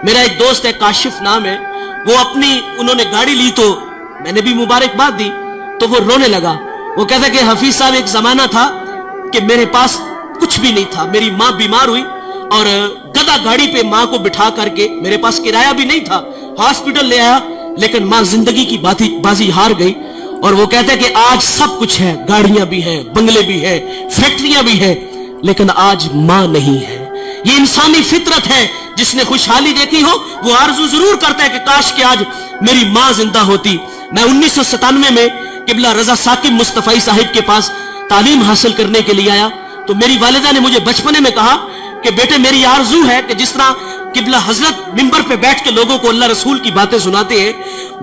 मेरा एक दोस्त है, काशिफ नाम है, वो उन्होंने गाड़ी ली तो मैंने भी मुबारकबाद दी, तो वो रोने लगा। वो कहता कि हफीज साहब एक जमाना था कि मेरे पास कुछ भी नहीं था, मेरी माँ बीमार हुई और गधा गाड़ी पे माँ को बिठा करके, मेरे पास किराया भी नहीं था, हॉस्पिटल ले आया, लेकिन माँ जिंदगी की बाजी हार गई। और वो कहता है कि आज सब कुछ है, गाड़ियां भी हैं, बंगले भी हैं, फैक्ट्रियां भी हैं, लेकिन आज माँ नहीं है। ये इंसानी फितरत है, जिसने खुशहाली देखी हो वो आरजू जरूर करता है कि काश कि आज मेरी माँ जिंदा होती। मैं 1997 में किबला रजा साकिब मुस्तफाई साहिब के पास तालीम हासिल करने के लिए आया, तो मेरी वालिदा ने मुझे बचपने में कहा कि बेटे मेरी आरजू है कि जिस तरह किबला हजरत मिंबर पे बैठ के लोगों को अल्लाह रसूल की बातें सुनाते हैं,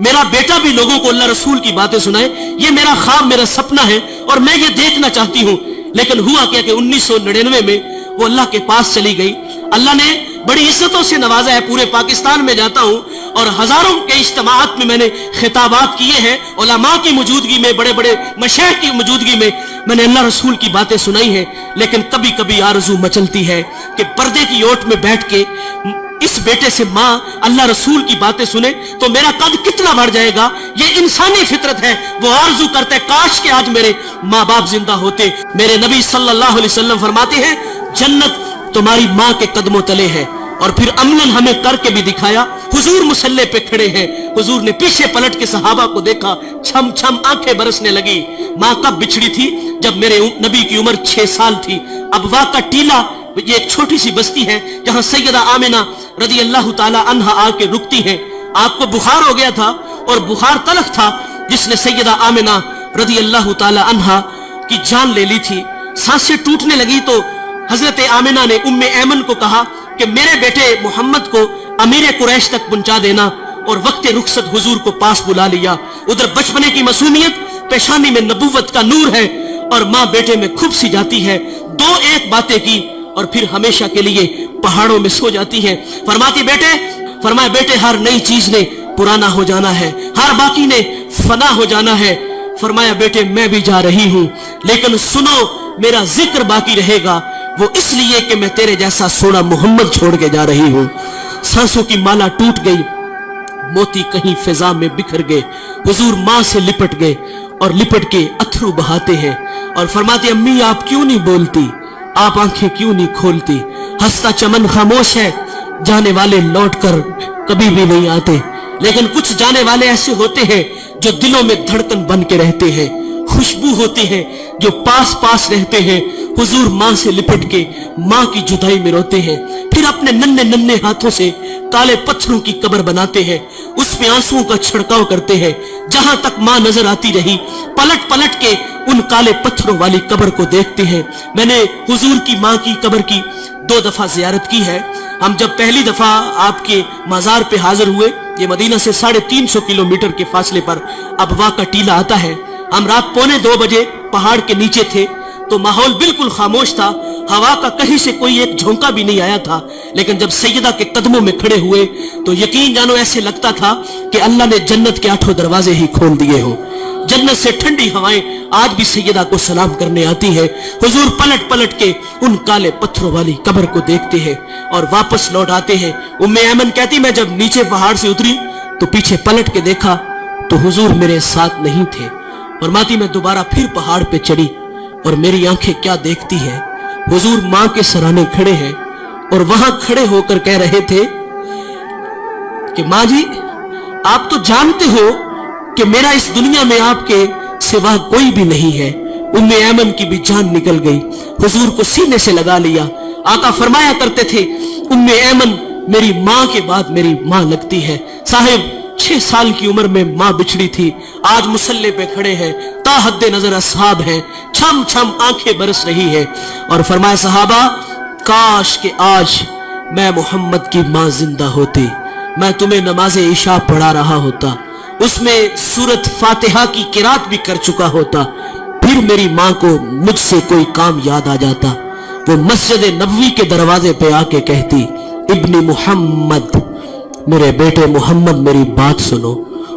मेरा बेटा भी लोगों को अल्लाह रसूल की बातें सुनाए। ये मेरा ख्वाब, मेरा सपना है और मैं ये देखना चाहती हूँ। लेकिन हुआ क्या कि 1999 में वो अल्लाह के पास चली गई। अल्लाह ने बड़ी इज्जतों से नवाजा है। पूरे पाकिस्तान में जाता हूँ और हजारों के इज्तिमाअत में मैंने खिताबात किए हैं, उलमा की मौजूदगी में, बड़े बड़े मशाइख की मौजूदगी में मैंने अल्लाह रसूल की बातें सुनाई हैं। लेकिन कभी कभी आरज़ू मचलती है कि पर्दे की ओट में बैठ के इस बेटे से माँ अल्लाह रसूल की बातें सुने तो मेरा कद कितना बढ़ जाएगा। ये इंसानी फितरत है। वो आरज़ू करता है काश के आज मेरे माँ बाप जिंदा होते। मेरे नबी सल्लल्लाहु अलैहि वसल्लम फरमाते हैं जन्नत तुम्हारी माँ के कदमों तले है। और फिर अमलन हमें करके भी दिखाया। हुजूर मुसल्ले पे खड़े हैं, हुजूर ने पीछे पलट के सहाबा को देखा, छम छम आंखें बरसने लगी। माँ कब बिछड़ी थी? जब मेरे नबी की उम्र 6 साल थी। अबवा का टीला, ये एक छोटी सी बस्ती है जहां सैयदा आमिना रदी अल्लाह ताला अन्हा आके रुकती हैं। आपको बुखार हो गया था और बुखार तलख था जिसने सैयदा आमिना रदी अल्लाह ताला अन्हा की जान ले ली थी। सांसें टूटने लगी तो हजरत आमिना ने उम्मे ऐमन को कहा कि मेरे बेटे मोहम्मद को अमीर कुरैश तक पहुंचा देना। और वक्त रुखसत हुजूर को पास बुला लिया। उधर बचपने की मासूमियत, पेशानी में नबूवत का नूर है और माँ बेटे में खूब सी जाती है। 2-1 बातें की और फिर हमेशा के लिए पहाड़ों में सो जाती है। फरमाए बेटे हर नई चीज ने पुराना हो जाना है, हर बाकी ने फना हो जाना है। फरमाया बेटे मैं भी जा रही हूं, लेकिन सुनो मेरा जिक्र बाकी रहेगा, वो इसलिए कि मैं तेरे जैसा सोना मोहम्मद छोड़ के जा रही हूं। सांसों की माला टूट गई, मोती कहीं फिजा में बिखर गए। हुजूर माँ से लिपट गए और लिपट के अथरू बहाते हैं और फरमाते अम्मी आप क्यों नहीं बोलती, आप आंखें क्यों नहीं खोलती? हंसता चमन खामोश है, जाने वाले लौट कर कभी भी नहीं आते। लेकिन कुछ जाने वाले ऐसे होते हैं जो दिलों में धड़कन बन के रहते हैं, खुशबू होती है जो पास पास रहते हैं। हुजूर माँ से लिपट के माँ की जुदाई में रोते हैं, फिर अपने नन्हे नन्हे हाथों से काले पत्थरों की कब्र बनाते हैं, उसमें आंसुओं का छिड़काव करते हैं। जहां तक माँ नजर आती रही पलट पलट के उन काले पत्थरों वाली कब्र को देखते हैं। मैंने हुजूर की माँ की कब्र की 2 दफा जियारत की है। हम जब पहली दफा आपके मजार पे हाजिर हुए, ये मदीना से 350 किलोमीटर के फासले पर अबवा का टीला आता है। हम रात 1:45 बजे पहाड़ के नीचे थे तो माहौल बिल्कुल खामोश था, हवा का कहीं से कोई एक झोंका भी नहीं आया था। लेकिन जब सैयदा के कदमों में खड़े हुए तो यकीन जानो ऐसे लगता था कि अल्लाह ने जन्नत के 8 दरवाजे ही खोल दिए हो। जन्नत से ठंडी हवाएं आज भी सैयदा को सलाम करने आती है। हुजूर पलट पलट के उन काले पत्थरों वाली कब्र को देखते हैं और वापस लौट आते हैं। उम्मे ऐमन कहती मैं जब नीचे पहाड़ से उतरी तो पीछे पलट के देखा तो हुजूर मेरे साथ नहीं थे। फरमाती मैं दोबारा फिर पहाड़ पे चढ़ी और मेरी आंखें क्या देखती है, हुजूर माँ के सराहने खड़े हैं और वहां खड़े होकर कह रहे थे कि माँ जी आप तो जानते हो कि मेरा इस दुनिया में आपके सिवा कोई भी नहीं है। उम्मे ऐमन की भी जान निकल गई, हुजूर को सीने से लगा लिया। आका फरमाया करते थे उम्मे ऐमन मेरी माँ के बाद मेरी माँ लगती है। साहिब 6 साल की उम्र में माँ बिछड़ी थी, आज मुसल्ले पे खड़े हैं, ताहद्दे नजर असहाब हैं, छम छम आंखें बरस रही है। और फरमाया सहाबा काश के आज मैं मोहम्मद की माँ जिंदा होती, मैं तुम्हें नमाज़े इशा पढ़ा रहा होता, उसमें सूरत फातिहा की किरात भी कर चुका होता, फिर मेरी माँ को मुझसे कोई काम याद आ जाता। वो मस्जिद नबवी के दरवाजे पे आके कहती इब्नी मुहम्मद, मेरे बेटे मोहम्मद मेरी बात सुनो।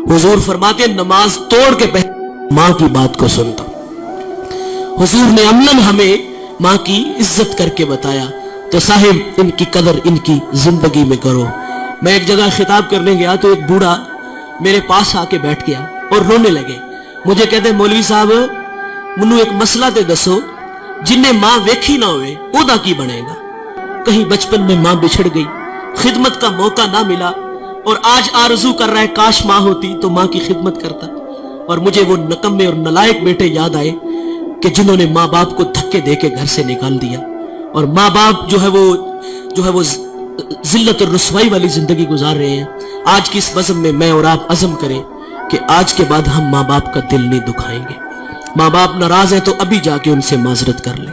हुजूर फरमाते नमाज तोड़ के पहले माँ की बात को सुनता। हुजूर ने अमलन हमें माँ की इज्जत करके बताया। तो साहिब इनकी कदर इनकी जिंदगी में करो। میں ایک جگہ خطاب کرنے گیا تو ایک بوڑھا میرے پاس آ کے بیٹھ گیا اور رونے لگے. مجھے کہتے مولوی صاحب منو ایک مسئلہ تے دسو جن نے ماں ویکھی نہ ہوئے او دا کی بنے گا. کہیں بچپن میں ماں بچھڑ گئی, خدمت کا موقع نہ ملا, اور آج آرزو کر رہا ہے کاش ماں ہوتی تو ماں کی خدمت کرتا. اور مجھے وہ نکمے اور نلائق بیٹے یاد آئے کہ جنہوں نے ماں باپ کو دھکے دے کے گھر سے نکال دیا, اور ماں باپ جو ہے وہ ذلت اور رسوائی والی زندگی گزار رہے ہیں. آج کی اس وزن میں میں اور آپ عزم کریں کہ آج کے بعد ہم ماں باپ کا دل نہیں دکھائیں گے. ماں باپ ناراض ہیں تو ابھی جا کے ان سے معذرت کر لیں.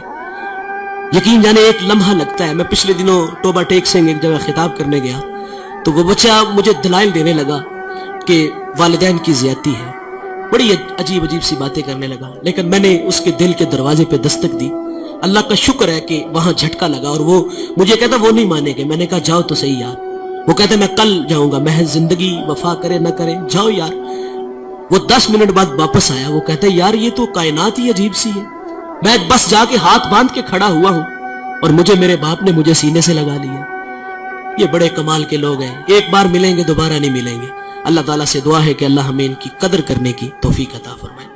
یقین جانے ایک لمحہ لگتا ہے. میں پچھلے دنوں توبہ ٹیک سنگھ ایک جگہ خطاب کرنے گیا تو وہ بچہ مجھے دلائل دینے لگا کہ والدین کی زیادتی ہے, بڑی عجیب سی باتیں کرنے لگا. لیکن میں نے اس کے دل کے دروازے پہ دستک دی. اللہ کا شکر ہے کہ وہاں جھٹکا لگا, اور وہ مجھے کہتا وہ نہیں مانے گے. میں نے کہا جاؤ تو صحیح یار. وہ کہتے میں کل جاؤں گا, محض زندگی وفا کرے نہ کرے جاؤ یار. وہ 10 منٹ بعد واپس آیا. وہ کہتے یار یہ تو کائنات ہی عجیب سی ہے. میں بس جا کے ہاتھ باندھ کے کھڑا ہوا ہوں اور مجھے میرے باپ نے مجھے سینے سے لگا لیا. یہ بڑے کمال کے لوگ ہیں, ایک بار ملیں گے دوبارہ نہیں ملیں گے. اللہ تعالیٰ سے دعا ہے کہ اللہ ہمیں ان کی قدر کرنے کی توفیق عطا فرمائے.